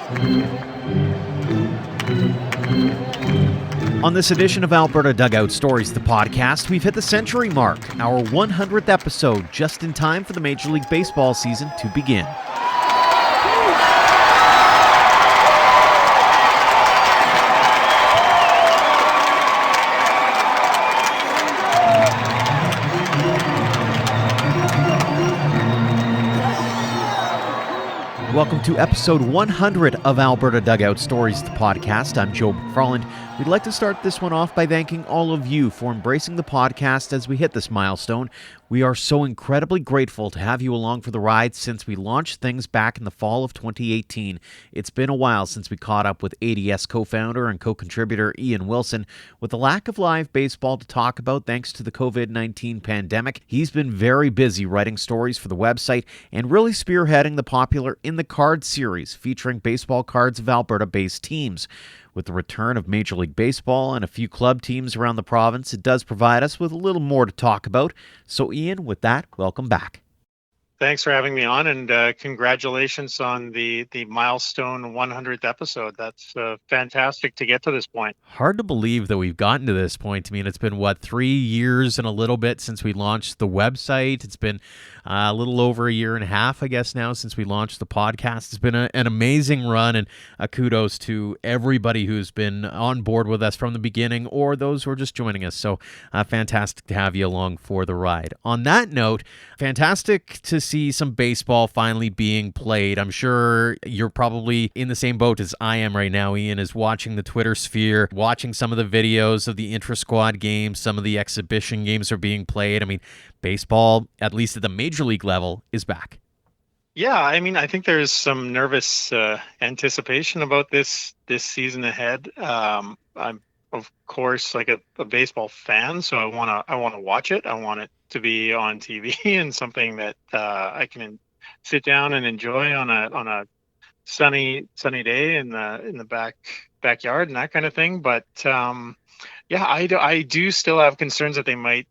On this edition of Alberta Dugout Stories, the podcast, we've hit the century mark, our 100th episode, just in time for the Major League Baseball season to begin. Welcome to episode 100 of Alberta Dugout Stories, the podcast. I'm Joe McFarland. We'd like to start this one off by thanking all of you for embracing the podcast as we hit this milestone. We are so incredibly grateful to have you along for the ride since we launched things back in the fall of 2018. It's been a while since we caught up with ADS co-founder and co-contributor Ian Wilson. With the lack of live baseball to talk about thanks to the COVID-19 pandemic, he's been very busy writing stories for the website and really spearheading the popular In the Cards series featuring baseball cards of Alberta-based teams. With the return of Major League Baseball and a few club teams around the province, it does provide us with a little more to talk about. So Ian, with that, welcome back. Thanks for having me on, and congratulations on the milestone 100th episode. That's fantastic to get to this point. Hard to believe that we've gotten to this point. I mean, it's been, 3 years and a little bit since we launched the website. It's been a little over a year and a half, I guess, now since we launched the podcast. It's been an amazing run, and kudos to everybody who's been on board with us from the beginning or those who are just joining us. So fantastic to have you along for the ride. On that note, fantastic to see some baseball finally being played. I'm sure you're probably in the same boat as I am right now, Ian, is watching the Twitter sphere, watching some of the videos of the intra-squad games, some of the exhibition games are being played. I mean, baseball, at least at the major league level, is back. Yeah, I mean, I think there's some nervous anticipation about this season ahead. I'm, of course, like a baseball fan, so I want to watch it. I want it to be on TV and something that I can sit down and enjoy on a sunny day in the backyard and that kind of thing. But yeah, I do still have concerns that they might.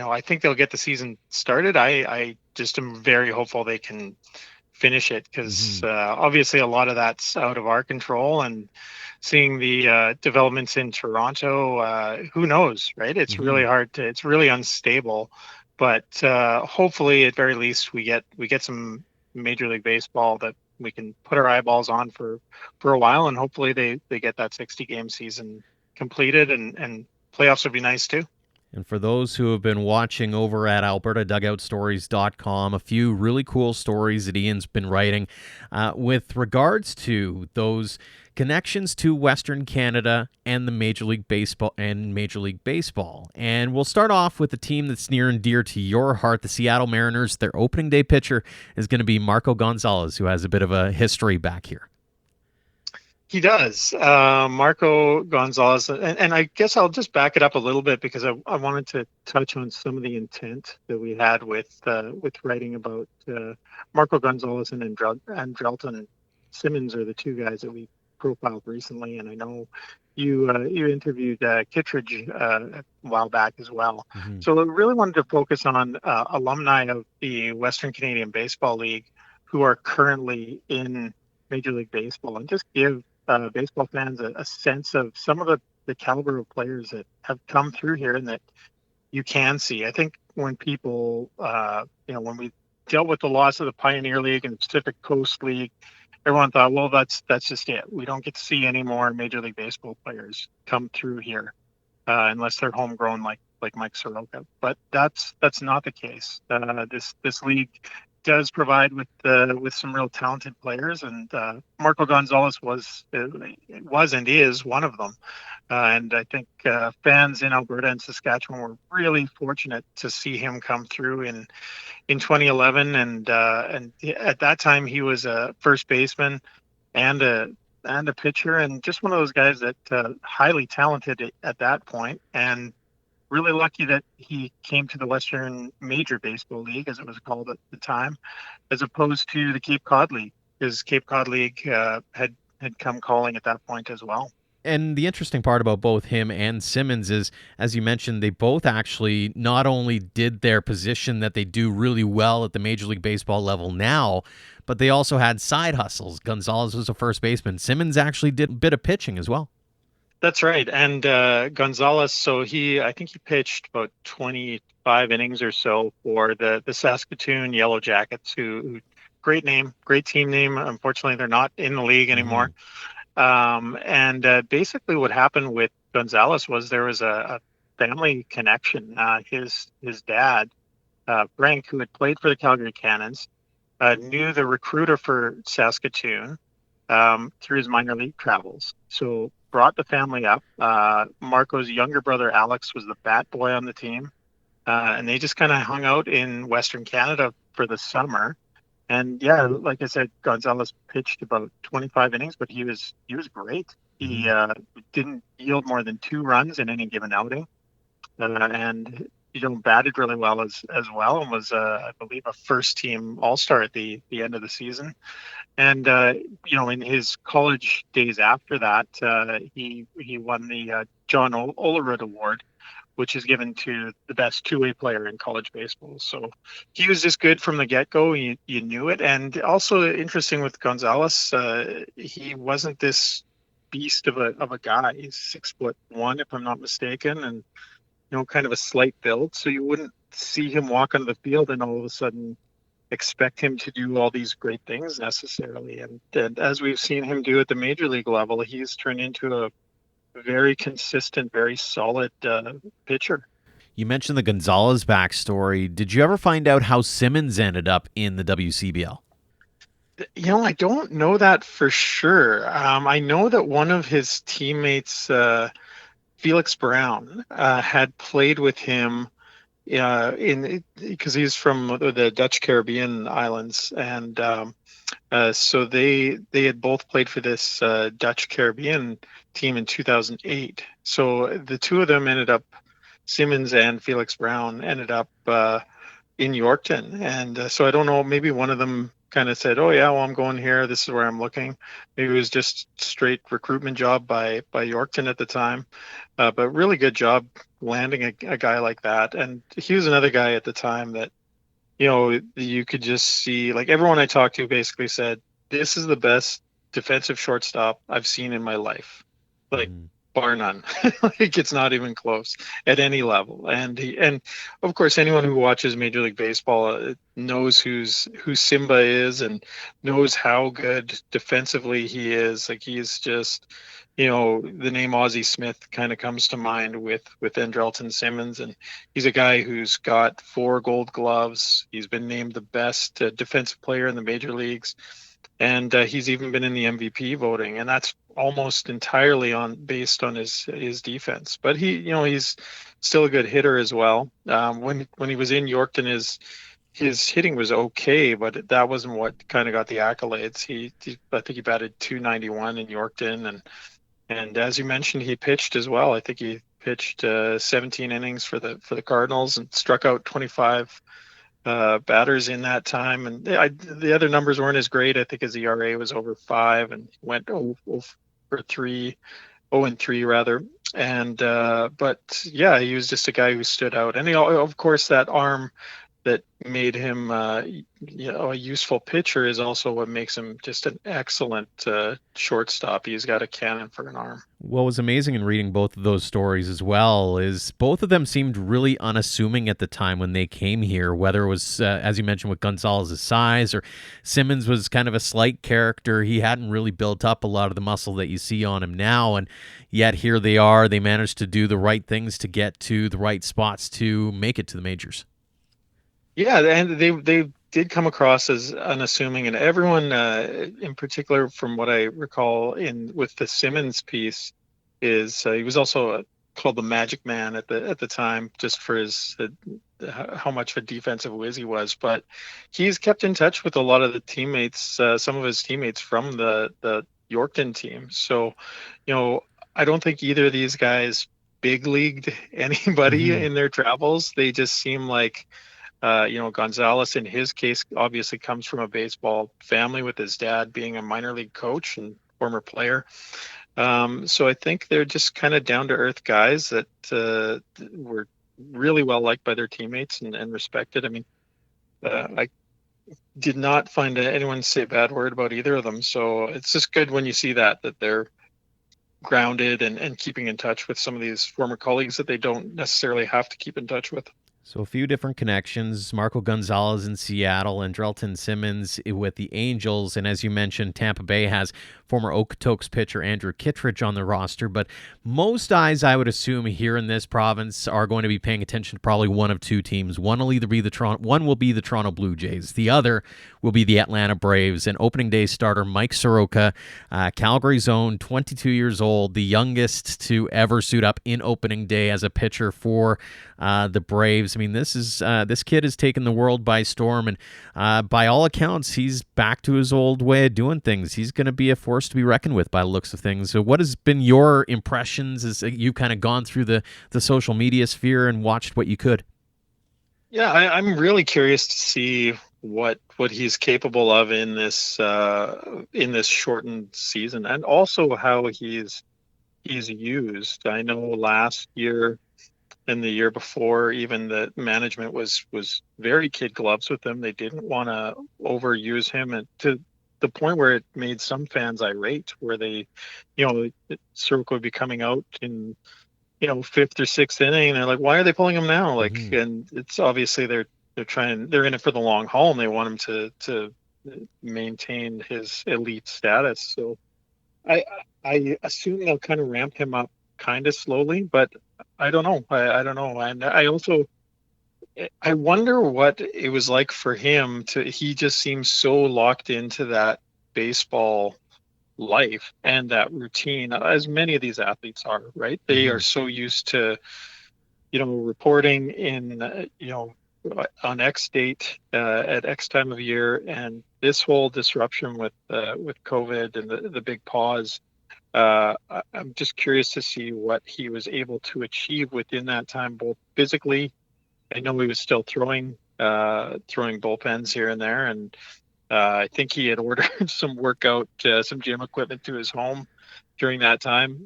I think they'll get the season started. I just am very hopeful they can finish it because obviously a lot of that's out of our control, and seeing the developments in Toronto, who knows, right? It's really hard it's really unstable, but hopefully at very least we get some Major League Baseball that we can put our eyeballs on for a while, and hopefully they get that 60 game season completed, and playoffs would be nice too. And for those who have been watching over at albertadugoutstories.com, a few really cool stories that Ian's been writing with regards to those connections to Western Canada and the Major League Baseball and we'll start off with a team that's near and dear to your heart, the Seattle Mariners. Their opening day pitcher is going to be Marco Gonzalez, who has a bit of a history back here. He does. Marco Gonzalez, and I guess I'll just back it up a little bit because I wanted to touch on some of the intent that we had with writing about Marco Gonzalez and Andrelton and Simmons are the two guys that we profiled recently, and I know you interviewed Kittredge a while back as well. So I really wanted to focus on alumni of the Western Canadian Baseball League who are currently in Major League Baseball, and just give baseball fans a sense of some of the caliber of players that have come through here and that you can see. I think when people, when we dealt with the loss of the Pioneer League and the Pacific Coast League, everyone thought, well, that's just it. We don't get to see any more Major League Baseball players come through here unless they're homegrown like Mike Soroka. But that's not the case. This league does provide with some real talented players, and Marco Gonzalez was and is one of them. And I think fans in Alberta and Saskatchewan were really fortunate to see him come through in 2011. And at that time, he was a first baseman and a pitcher, and just one of those guys that highly talented at that point, and really lucky that he came to the Western Major Baseball League, as it was called at the time, as opposed to the Cape Cod League, because Cape Cod League had come calling at that point as well. And the interesting part about both him and Simmons is, as you mentioned, they both actually not only did their position that they do really well at the Major League Baseball level now, but they also had side hustles. Gonzalez was a first baseman. Simmons actually did a bit of pitching as well. That's right. And Gonzalez, so I think he pitched about 25 innings or so for the Saskatoon Yellow Jackets, who great name, great team name. Unfortunately, they're not in the league anymore. And basically what happened with Gonzalez was there was a family connection. His dad, Frank, who had played for the Calgary Cannons, knew the recruiter for Saskatoon through his minor league travels. So brought the family up. Marco's younger brother, Alex, was the bat boy on the team. And they just kind of hung out in Western Canada for the summer. And yeah, like I said, Gonzalez pitched about 25 innings, but he was great. He didn't yield more than 2 runs in any given outing, and batted really well as well, and was I believe a first team All-Star at the end of the season. And in his college days after that, he won the John Olerud Award, which is given to the best two-way player in college baseball. So he was just good from the get-go. You knew it. And also interesting with Gonzalez, he wasn't this beast of a guy. He's 6'1", if I'm not mistaken, and kind of a slight build. So you wouldn't see him walk onto the field and all of a sudden expect him to do all these great things necessarily. And as we've seen him do at the major league level, he's turned into a very consistent, very solid pitcher. You mentioned the Gonzalez backstory. Did you ever find out how Simmons ended up in the WCBL? I don't know that for sure. I know that one of his teammates, Felix Brown, had played with him because he's from the Dutch Caribbean islands, and so they had both played for this Dutch Caribbean team in 2008. So the two of them Simmons and Felix Brown ended up in Yorkton. And so I don't know, maybe one of them kind of said, oh yeah, well, I'm going here. This is where I'm looking. Maybe it was just straight recruitment job by Yorkton at the time. But really good job landing a guy like that. And he was another guy at the time that, you could just see, like, everyone I talked to basically said, this is the best defensive shortstop I've seen in my life. Like, bar none. Like, it's not even close at any level. And of course, anyone who watches Major League Baseball knows who Simba is and knows how good defensively he is. Like, he's just, the name Ozzie Smith kind of comes to mind with Andrelton Simmons, and he's a guy who's got 4 Gold Gloves. He's been named the best defensive player in the major leagues. And he's even been in the MVP voting, and that's almost entirely based on his defense. But he's still a good hitter as well. When he was in Yorkton, his hitting was okay, but that wasn't what kind of got the accolades. I think he batted .291 in Yorkton, and as you mentioned, he pitched as well. I think he pitched 17 innings for the Cardinals and struck out 25 batters in that time, and the other numbers weren't as great. I think his ERA was over 5, and went 0-3 rather. And but yeah, he was just a guy who stood out, and of course that arm that made him a useful pitcher is also what makes him just an excellent shortstop. He's got a cannon for an arm. What was amazing in reading both of those stories as well is both of them seemed really unassuming at the time when they came here, whether it was, as you mentioned, with Gonzalez's size, or Simmons was kind of a slight character. He hadn't really built up a lot of the muscle that you see on him now, and yet here they are. They managed to do the right things to get to the right spots to make it to the majors. Yeah, and they did come across as unassuming, and everyone, in particular, from what I recall with the Simmons piece, is he was also called the Magic Man at the time, just for his how much of a defensive whiz he was. But he's kept in touch with a lot of the teammates, some of his teammates from the Yorkton team. So, I don't think either of these guys big leagued anybody in their travels. They just seem like. Gonzalez, in his case, obviously comes from a baseball family with his dad being a minor league coach, and former player. So I think they're just kind of down to earth guys that were really well liked by their teammates and respected. I mean, I did not find anyone say a bad word about either of them. So it's just good when you see that they're grounded and keeping in touch with some of these former colleagues that they don't necessarily have to keep in touch with. So a few different connections. Marco Gonzalez in Seattle and Drelton Simmons with the Angels. And as you mentioned, Tampa Bay has former Okotoks pitcher Andrew Kittredge on the roster. But most eyes, I would assume, here in this province are going to be paying attention to probably one of two teams. One will either be the Toronto Blue Jays. The other will be the Atlanta Braves. And opening day starter Mike Soroka, Calgary's own, 22 years old, the youngest to ever suit up in opening day as a pitcher for the Braves. I mean, this kid has taken the world by storm, and by all accounts, he's back to his old way of doing things. He's going to be a force to be reckoned with by the looks of things. So what has been your impressions as you've kind of gone through the social media sphere and watched what you could? Yeah, I'm really curious to see what he's capable of in this shortened season, and also how he's used. I know last year and the year before, even the management was very kid gloves with him. They didn't want to overuse him, and to the point where it made some fans irate, where they, Soroka would be coming out in, fifth or sixth inning, and they're like, why are they pulling him now? Like, and it's obviously they're in it for the long haul, and they want him to maintain his elite status. So I assume they'll kind of ramp him up kind of slowly, but I don't know. I don't know. And I wonder what it was like for him he just seems so locked into that baseball life and that routine, as many of these athletes are, right? They are so used to, reporting in, on X date, at X time of year. And this whole disruption with COVID and the big pause, I'm just curious to see what he was able to achieve within that time, both physically. I know he was still throwing bullpens here and there, and I think he had ordered some some gym equipment to his home during that time.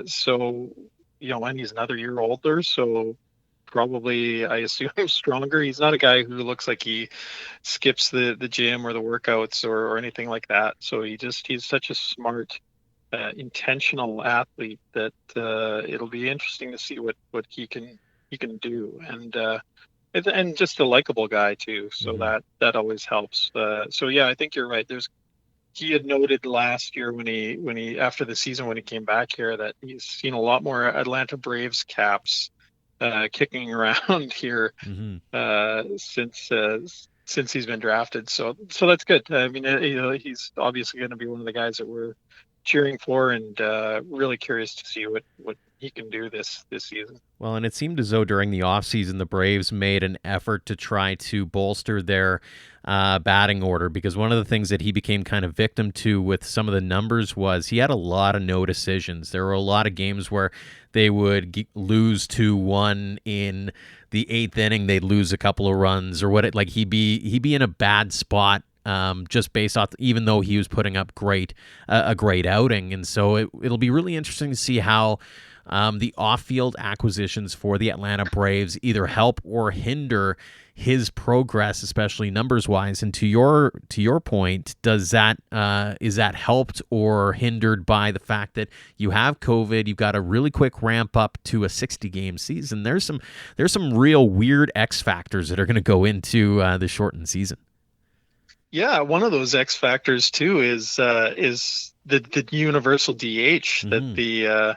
So, and he's another year older, so probably, I assume, stronger. He's not a guy who looks like he skips the gym or the workouts or anything like that. So he's such a smart, intentional athlete that it'll be interesting to see what he can do, and just a likable guy too. So that always helps. So yeah, I think you're right. He had noted last year when he after the season when he came back here that he's seen a lot more Atlanta Braves caps kicking around here since he's been drafted. So that's good. I mean, he's obviously going to be one of the guys that we're cheering for, and really curious to see what he can do this season. Well, and it seemed as though during the offseason, the Braves made an effort to try to bolster their batting order, because one of the things that he became kind of victim to with some of the numbers was he had a lot of no decisions. There were a lot of games where they would lose 2-1 in the eighth inning. They'd lose a couple of runs or he'd be in a bad spot. Just based off, even though he was putting up a great outing. And so it'll be really interesting to see how the off-field acquisitions for the Atlanta Braves either help or hinder his progress, especially numbers-wise. And to your point, is that helped or hindered by the fact that you have COVID? You've got a really quick ramp up to a 60-game season. There's some real weird X factors that are going to go into the shortened season. Yeah, one of those X factors too is the universal DH that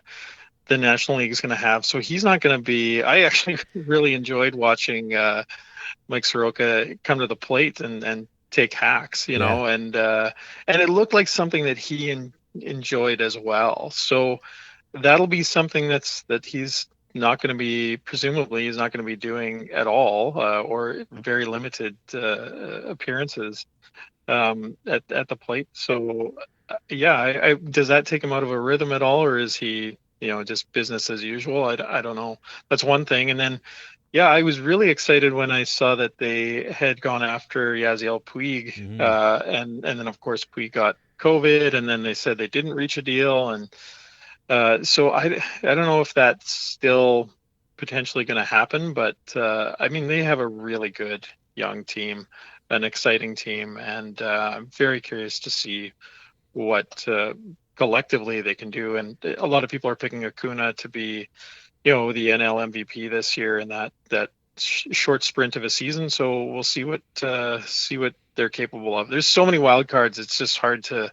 the National League is going to have. So he's not going to be. I actually really enjoyed watching Mike Soroka come to the plate and take hacks, know, and it looked like something that he enjoyed as well. So that'll be something that he's not going to be, presumably he's not going to be doing at all, or very limited appearances at the plate. So yeah, does that take him out of a rhythm at all, or is he just business as usual? I don't know. That's one thing. And then yeah, I was really excited when I saw that they had gone after Yasiel Puig, and then of course Puig got COVID, and then they said they didn't reach a deal, and so I don't know if that's still potentially going to happen, but I mean, they have a really good young team, an exciting team, and I'm very curious to see what collectively they can do. And a lot of people are picking Acuna to be, the NL MVP this year in that short sprint of a season. So we'll see what they're capable of. There's so many wild cards; it's just hard to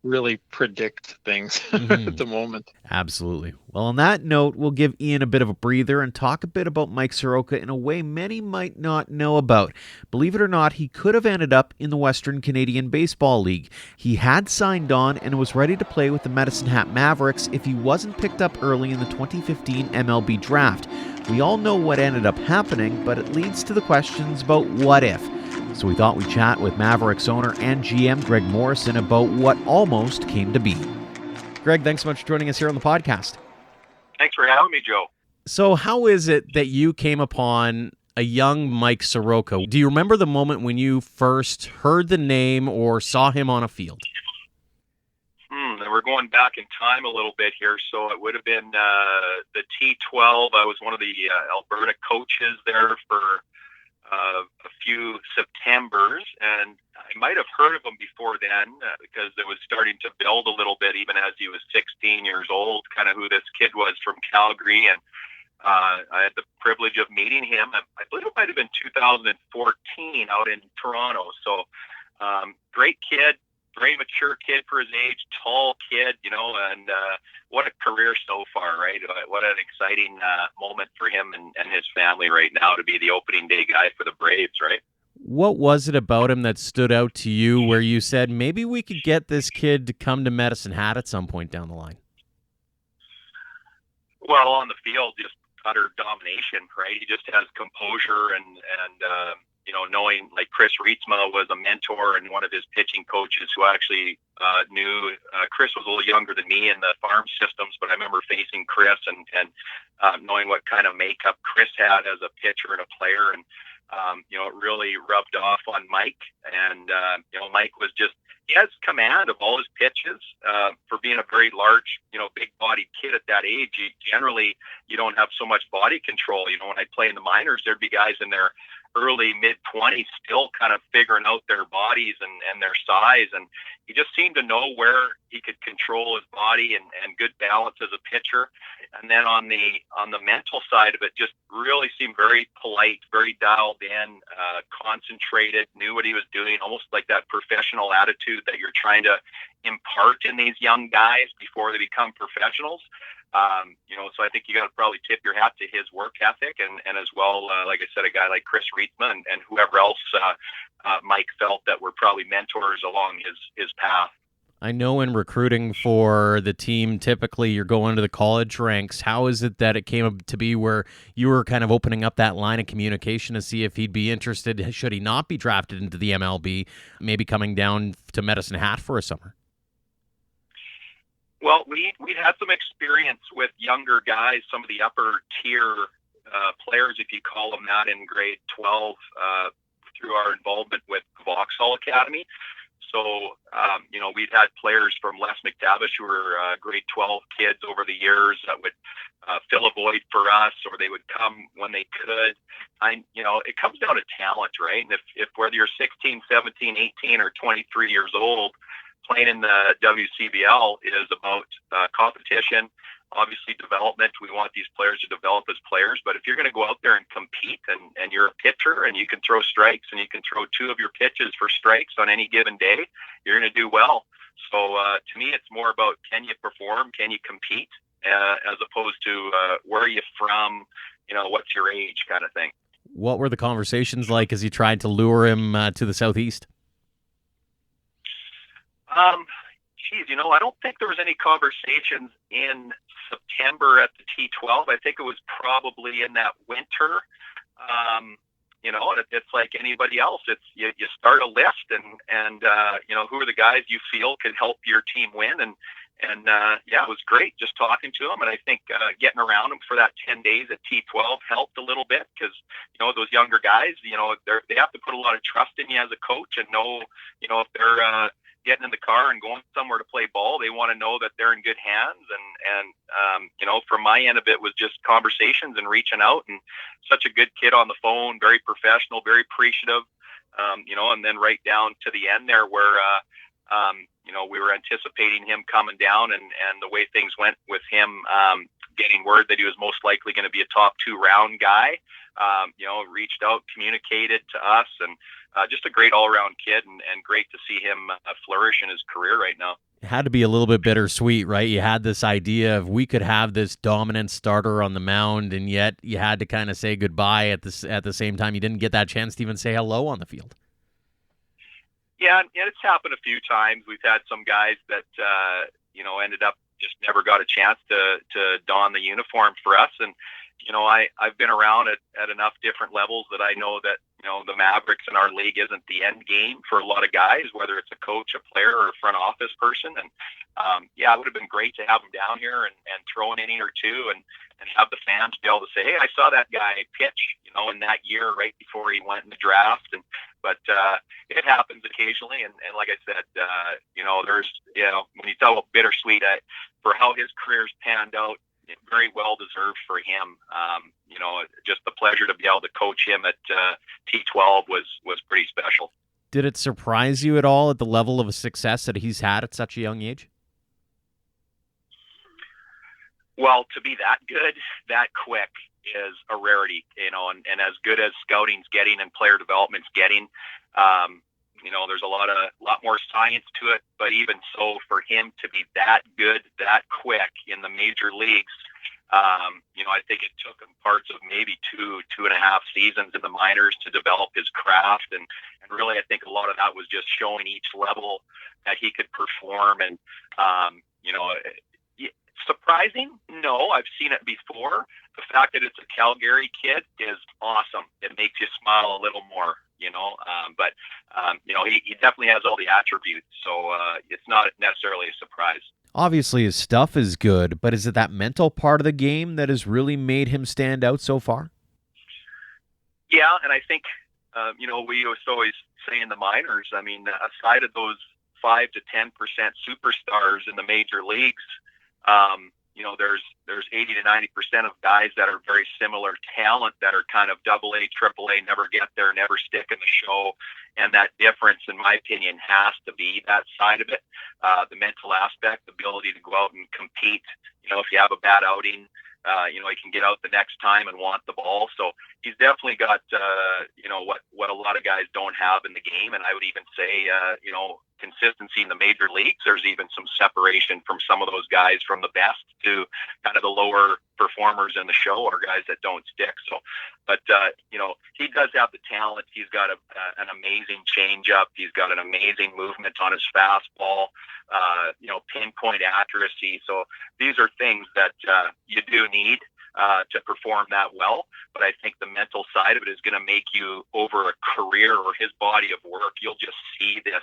really predict things at the moment. Absolutely. Well, on that note, we'll give Ian a bit of a breather and talk a bit about Mike Soroka in a way many might not know about. Believe it or not, he could have ended up in the Western Canadian Baseball League. He had signed on and was ready to play with the Medicine Hat Mavericks if he wasn't picked up early in the 2015 MLB draft. We all know what ended up happening, but it leads to the questions about what if. So we thought we'd chat with Mavericks owner and GM Greg Morrison about what almost came to be. Greg, thanks so much for joining us here on the podcast. Thanks for having me, Joe. So how is it that you came upon a young Mike Soroka? Do you remember the moment when you first heard the name or saw him on a field? We're going back in time a little bit here. So it would have been the T12. I was one of the Alberta coaches there for a few Septembers, and I might have heard of him before then because it was starting to build a little bit, even as he was 16 years old, kind of who this kid was from Calgary. And I had the privilege of meeting him. I believe it might have been 2014 out in Toronto. So great kid, very mature kid for his age, tall kid, and what a career so far, right? What an exciting moment for him and his family right now to be the opening day guy for the Braves, right? What was it about him that stood out to you where you said, maybe we could get this kid to come to Medicine Hat at some point down the line? Well, on the field, just utter domination, right? He just has composure and knowing like Chris Rietsma was a mentor and one of his pitching coaches who actually knew Chris was a little younger than me in the farm systems, but I remember facing Chris and knowing what kind of makeup Chris had as a pitcher and a player. And, it really rubbed off on Mike. And, Mike was he has command of all his pitches for being a very large, big-bodied kid at that age. You don't have so much body control. When I play in the minors, there'd be guys in their early mid-20s still kind of figuring out their bodies and their size, and he just seemed to know where he could control his body and good balance as a pitcher. And then on the mental side of it, just really seemed very polite, very dialed in, concentrated, knew what he was doing, almost like that professional attitude that you're trying to impart in these young guys before they become professionals. So I think you got to probably tip your hat to his work ethic and as well, like I said, a guy like Chris Rietsma and whoever else Mike felt that were probably mentors along his path. I know in recruiting for the team, typically you're going to the college ranks. How is it that it came to be where you were kind of opening up that line of communication to see if he'd be interested, should he not be drafted into the MLB, maybe coming down to Medicine Hat for a summer? Well, we'd had some experience with younger guys, some of the upper tier players, if you call them that, in grade 12 through our involvement with Vauxhall Academy. So, we'd had players from Les McTavish who were grade 12 kids over the years that would fill a void for us, or they would come when they could. It comes down to talent, right? And if whether you're 16, 17, 18, or 23 years old, playing in the WCBL is about competition, obviously development. We want these players to develop as players, but if you're going to go out there and compete and you're a pitcher and you can throw strikes and you can throw two of your pitches for strikes on any given day, you're going to do well. So to me, it's more about can you perform, can you compete, as opposed to where are you from, what's your age kind of thing. What were the conversations like as you tried to lure him to the Southeast? I don't think there was any conversations in September at the T12. I think it was probably in that winter. It's like anybody else. It's you start a list and who are the guys you feel can help your team win. And it was great just talking to them. And I think getting around them for that 10 days at T12 helped a little bit because, those younger guys, they have to put a lot of trust in you as a coach and know, if they're getting in the car and going somewhere to play ball. They want to know that they're in good hands. And from my end of it was just conversations and reaching out, and such a good kid on the phone, very professional, very appreciative, and then right down to the end there where, we were anticipating him coming down, and the way things went with him, getting word that he was most likely going to be a top 2 round guy, reached out, communicated to us, and just a great all-around kid, and great to see him flourish in his career right now. It had to be a little bit bittersweet, right? You had this idea of we could have this dominant starter on the mound, and yet you had to kind of say goodbye at the same time. You didn't get that chance to even say hello on the field. Yeah, and it's happened a few times. We've had some guys that ended up just never got a chance to don the uniform for us, and I've been around at enough different levels that I know that the Mavericks in our league isn't the end game for a lot of guys, whether it's a coach, a player, or a front office person. And it would have been great to have him down here and throw an inning or two, and have the fans be able to say, hey, I saw that guy pitch, in that year right before he went in the draft. But it happens occasionally, and like I said, there's when you talk about bittersweet, for how his career's panned out, very well deserved for him. Just the pleasure to be able to coach him at T12 was pretty special. Did it surprise you at all at the level of success that he's had at such a young age? Well, to be that good, that quick is a rarity, and as good as scouting's getting and player development's getting, there's a lot more science to it, but even so, for him to be that good, that quick in the major leagues, I think it took him parts of maybe 2.5 seasons in the minors to develop his craft. And really, I think a lot of that was just showing each level that he could perform. And, surprising? No, I've seen it before. The fact that it's a Calgary kid is awesome. It makes you smile a little more, but he definitely has all the attributes. So it's not necessarily a surprise. Obviously, his stuff is good, but is it that mental part of the game that has really made him stand out so far? Yeah, and I think, we used to always say in the minors, aside of those 5 to 10% superstars in the major leagues, there's 80 to 90% of guys that are very similar talent that are kind of AA, AAA, never get there, never stick in the show. And that difference, in my opinion, has to be that side of it. The mental aspect, the ability to go out and compete. If you have a bad outing, he can get out the next time and want the ball. So he's definitely got, what a lot of guys don't have in the game. And I would even say, consistency in the major leagues. There's even some separation from some of those guys from the best to kind of the lower performers in the show, or guys that don't stick. So, but, he does have the talent. He's got an amazing changeup. He's got an amazing movement on his fastball, pinpoint accuracy. So these are things that you do need to perform that well. But I think the mental side of it is going to make you, over a career or his body of work, you'll just see this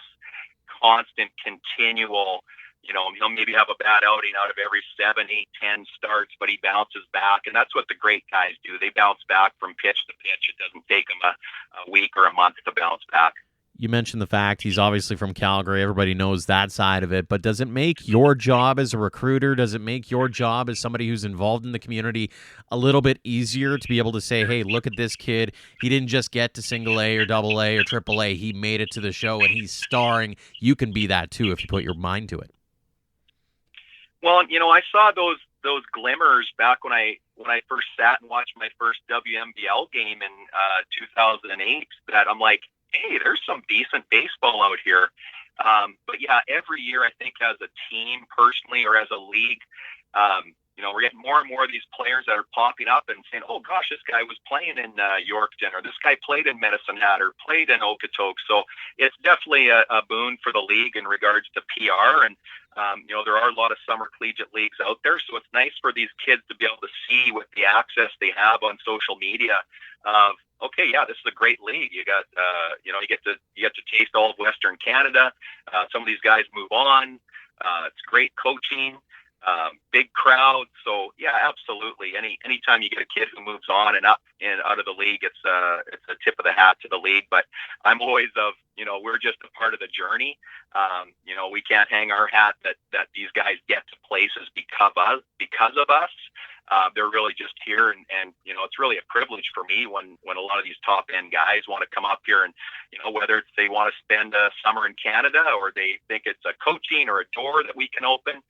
constant, continual, he'll maybe have a bad outing out of every 7, 8, 10 starts, but he bounces back. And that's what the great guys do. They bounce back from pitch to pitch. It doesn't take them a week or a month to bounce back. You mentioned the fact he's obviously from Calgary. Everybody knows that side of it. But does it make your job as a recruiter, does it make your job as somebody who's involved in the community a little bit easier to be able to say, hey, look at this kid. He didn't just get to single A or double A or triple A. He made it to the show, and he's starring. You can be that too if you put your mind to it. Well, I saw those glimmers back when I first sat and watched my first WMBL game in 2008, that I'm like, hey, there's some decent baseball out here. But yeah, every year I think as a team personally, or as a league, we're getting more and more of these players that are popping up and saying, oh gosh, this guy was playing in Yorkton, or this guy played in Medicine Hat, or played in Okotoks. So it's definitely a boon for the league in regards to PR. And, there are a lot of summer collegiate leagues out there. So it's nice for these kids to be able to see, with the access they have on social media, of, okay, yeah, this is a great league. You got, you get to taste all of Western Canada. Some of these guys move on. It's great coaching. big crowd. So yeah, absolutely. Anytime you get a kid who moves on and up and out of the league, it's a tip of the hat to the league. But I'm always we're just a part of the journey. We can't hang our hat that these guys get to places because of us. They're really just here, and it's really a privilege for me when a lot of these top end guys want to come up here, and whether it's they want to spend a summer in Canada or they think it's a coaching or a door that we can open.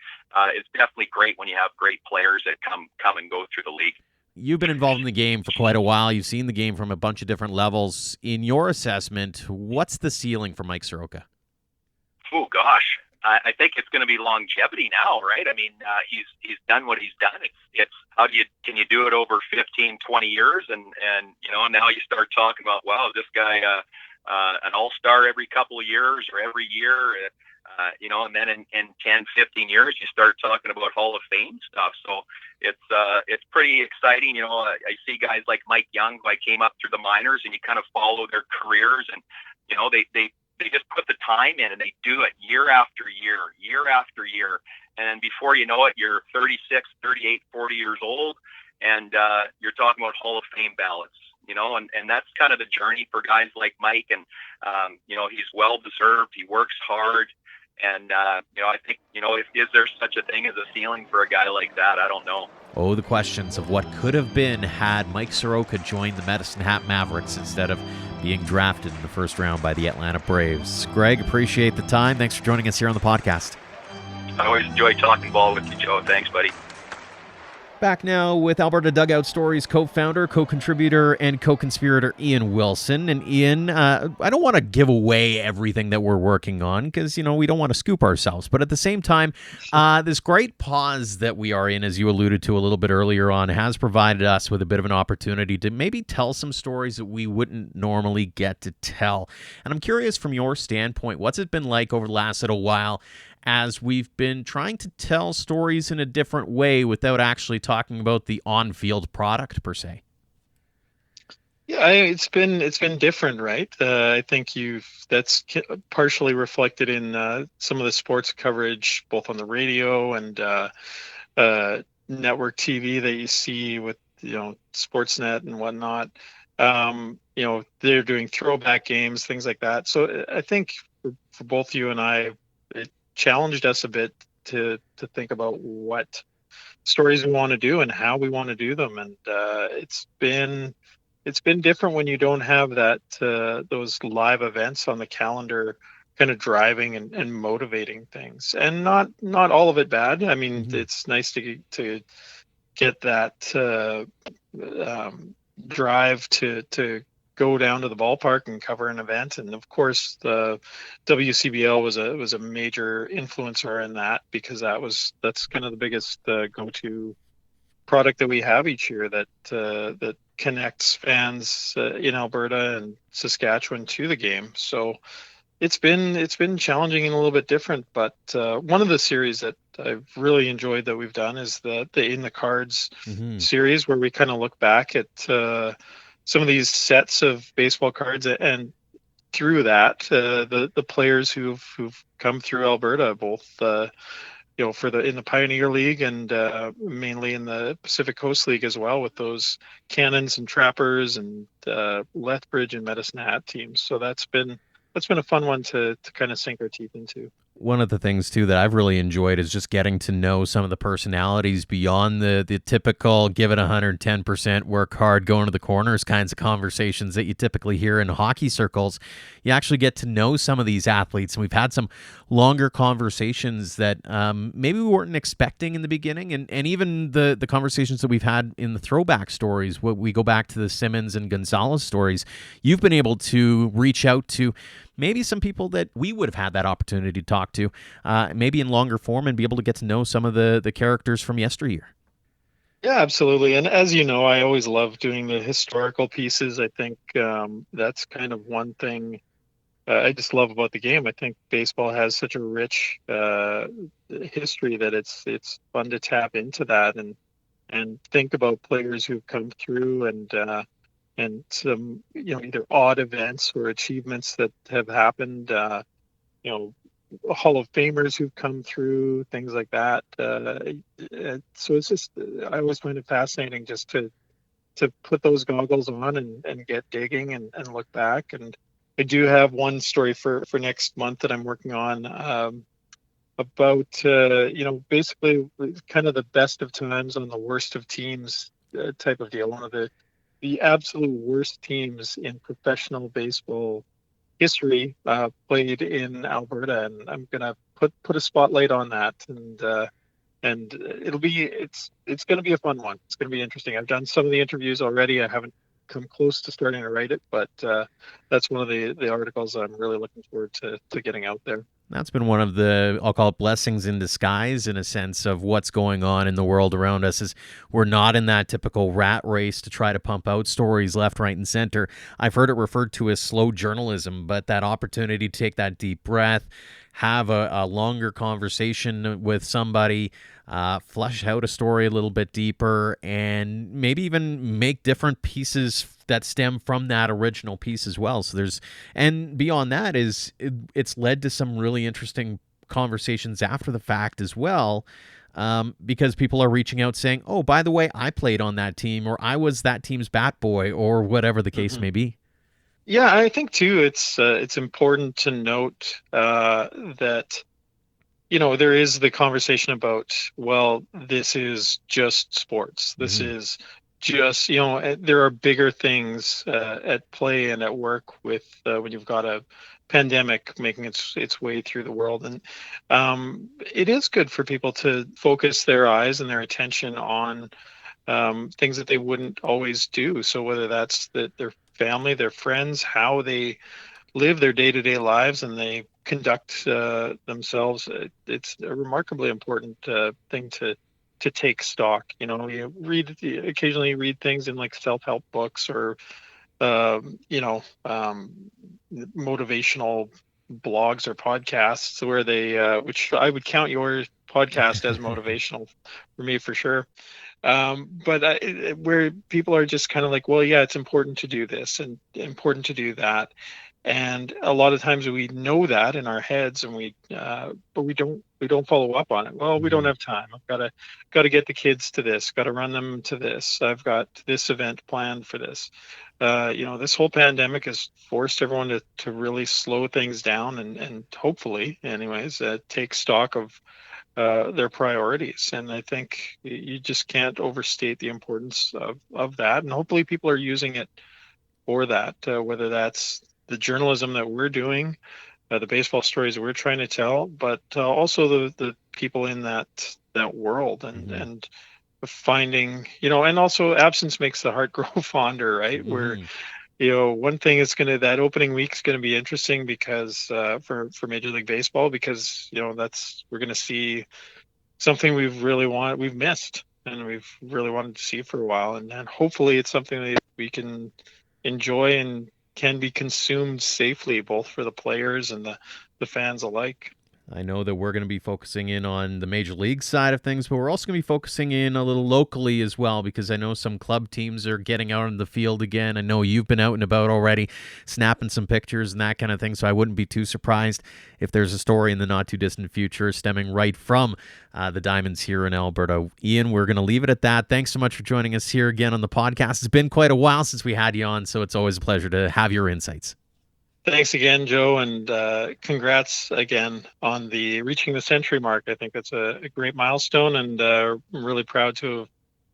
It's definitely great when you have great players that come and go through the league. You've been involved in the game for quite a while. You've seen the game from a bunch of different levels. In your assessment, what's the ceiling for Mike Soroka? Oh gosh, I think it's going to be longevity now, right? I mean, he's done what he's done. It's how can you do it over 15, 20 years? And now you start talking about, wow, this guy, an all-star every couple of years or every year, and then in 10, 15 years, you start talking about Hall of Fame stuff. So it's pretty exciting. I see guys like Mike Young, who I came up through the minors, and you kind of follow their careers, and they just put the time in, and they do it year after year, year after year. And then before you know it, you're 36, 38, 40 years old, and you're talking about Hall of Fame ballots, and that's kind of the journey for guys like Mike. And, he's well-deserved. He works hard. And, I think, is there such a thing as a ceiling for a guy like that? I don't know. Oh, the questions of what could have been had Mike Soroka joined the Medicine Hat Mavericks instead of being drafted in the first round by the Atlanta Braves. Greg, appreciate the time. Thanks for joining us here on the podcast. I always enjoy talking ball with you, Joe. Thanks, buddy. Back now with Alberta Dugout Stories co-founder, co-contributor, and co-conspirator Ian Wilson. And Ian, I don't want to give away everything that we're working on because, we don't want to scoop ourselves. But at the same time, this great pause that we are in, as you alluded to a little bit earlier on, has provided us with a bit of an opportunity to maybe tell some stories that we wouldn't normally get to tell. And I'm curious from your standpoint, what's it been like over the last little while as we've been trying to tell stories in a different way without actually talking about the on-field product per se? Yeah, it's been different, right? I think that's partially reflected in some of the sports coverage, both on the radio and network TV that you see with Sportsnet and whatnot. They're doing throwback games, things like that. So I think for both you and I, it challenged us a bit to think about what stories we want to do and how we want to do them. And it's been different when you don't have that those live events on the calendar kind of driving and motivating things. And not all of it bad. I mean, It's nice to get that drive to go down to the ballpark and cover an event. And of course, the WCBL was a major influencer in that, because that's kind of the biggest go-to product that we have each year that connects fans in Alberta and Saskatchewan to the game. So it's been challenging and a little bit different. But one of the series that I've really enjoyed that we've done is the In the Cards series, where we kind of look back at some of these sets of baseball cards, and through that, the players who've come through Alberta, both in the Pioneer League and mainly in the Pacific Coast League as well, with those Cannons and Trappers and Lethbridge and Medicine Hat teams. So that's been a fun one to kind of sink our teeth into. One of the things, too, that I've really enjoyed is just getting to know some of the personalities beyond the typical give it 110%, work hard, go into the corners kinds of conversations that you typically hear in hockey circles. You actually get to know some of these athletes, and we've had some longer conversations that maybe we weren't expecting in the beginning, and even the conversations that we've had in the throwback stories, when we go back to the Simmons and Gonzalez stories. You've been able to reach out to maybe some people that we would have had that opportunity to talk to, maybe in longer form, and be able to get to know some of the characters from yesteryear. Yeah, absolutely. And as you know, I always love doing the historical pieces. I think that's kind of one thing I just love about the game. I think baseball has such a rich history that it's fun to tap into that and think about players who've come through and some either odd events or achievements that have happened Hall of Famers who've come through, things like that. So it's just, I always find it fascinating just to put those goggles on and get digging and look back. And I do have one story for next month that I'm working on, about basically kind of the best of times on the worst of teams, type of deal. One of the absolute worst teams in professional baseball history played in Alberta, and I'm gonna put a spotlight on that, and it's gonna be a fun one. It's gonna be interesting. I've done some of the interviews already. I haven't come close to starting to write it, but that's one of the articles I'm really looking forward to getting out there. That's been one of the, I'll call it blessings in disguise, in a sense of what's going on in the world around us, is we're not in that typical rat race to try to pump out stories left, right, and center. I've heard it referred to as slow journalism, but that opportunity to take that deep breath, have a longer conversation with somebody, flesh out a story a little bit deeper, and maybe even make different pieces that stem from that original piece as well. So and beyond that it's led to some really interesting conversations after the fact as well, because people are reaching out saying, oh, by the way, I played on that team, or I was that team's bat boy, or whatever the case may be. Yeah, I think too, it's important to note that there is the conversation about, well, this is just sports. This is just, there are bigger things at play and at work with when you've got a pandemic making its way through the world. And it is good for people to focus their eyes and their attention on things that they wouldn't always do. So whether that's their family, their friends, how they live their day-to-day lives and they conduct themselves, it's a remarkably important thing to take stock. You occasionally read things in like self-help books or motivational blogs or podcasts where they which I would count your podcast as motivational for me, for sure. But where people are just kind of like, well, yeah, it's important to do this and important to do that. And a lot of times we know that in our heads, and but we don't follow up on it. Well, we don't have time. I've got to get the kids to this. Got to run them to this. I've got this event planned for this. This whole pandemic has forced everyone to really slow things down and hopefully, anyways, take stock of their priorities. And I think you just can't overstate the importance of that. And hopefully, people are using it for that, whether that's the journalism that we're doing, the baseball stories that we're trying to tell, but also the people in that world and finding, and also absence makes the heart grow fonder, right? Where, one thing is that opening week is going to be interesting because for Major League Baseball, because, we're going to see something we've missed and we've really wanted to see for a while. And hopefully it's something that we can enjoy and can be consumed safely, both for the players and the fans alike. I know that we're going to be focusing in on the Major League side of things, but we're also going to be focusing in a little locally as well, because I know some club teams are getting out in the field again. I know you've been out and about already, snapping some pictures and that kind of thing, so I wouldn't be too surprised if there's a story in the not-too-distant future stemming right from the Diamonds here in Alberta. Ian, we're going to leave it at that. Thanks so much for joining us here again on the podcast. It's been quite a while since we had you on, so it's always a pleasure to have your insights. Thanks again, Joe, and congrats again on the reaching the century mark. I think that's a great milestone, and I'm really proud to have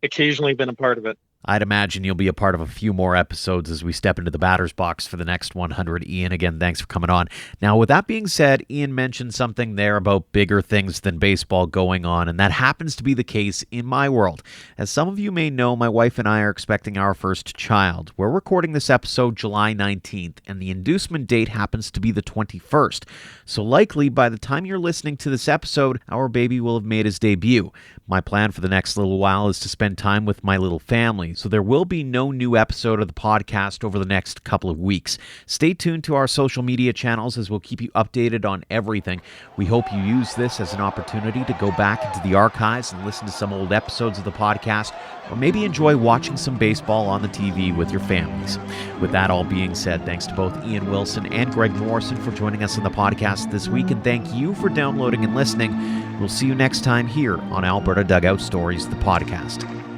occasionally been a part of it. I'd imagine you'll be a part of a few more episodes as we step into the batter's box for the next 100. Ian, again, thanks for coming on. Now, with that being said, Ian mentioned something there about bigger things than baseball going on, and that happens to be the case in my world. As some of you may know, my wife and I are expecting our first child. We're recording this episode July 19th, and the inducement date happens to be the 21st. So likely, by the time you're listening to this episode, our baby will have made his debut. My plan for the next little while is to spend time with my little family. so there will be no new episode of the podcast over the next couple of weeks. Stay tuned to our social media channels as we'll keep you updated on everything. We hope you use this as an opportunity to go back into the archives and listen to some old episodes of the podcast, or maybe enjoy watching some baseball on the TV with your families. With that all being said, thanks to both Ian Wilson and Greg Morrison for joining us on the podcast this week, and thank you for downloading and listening. We'll see you next time here on Alberta Dugout Stories, the podcast.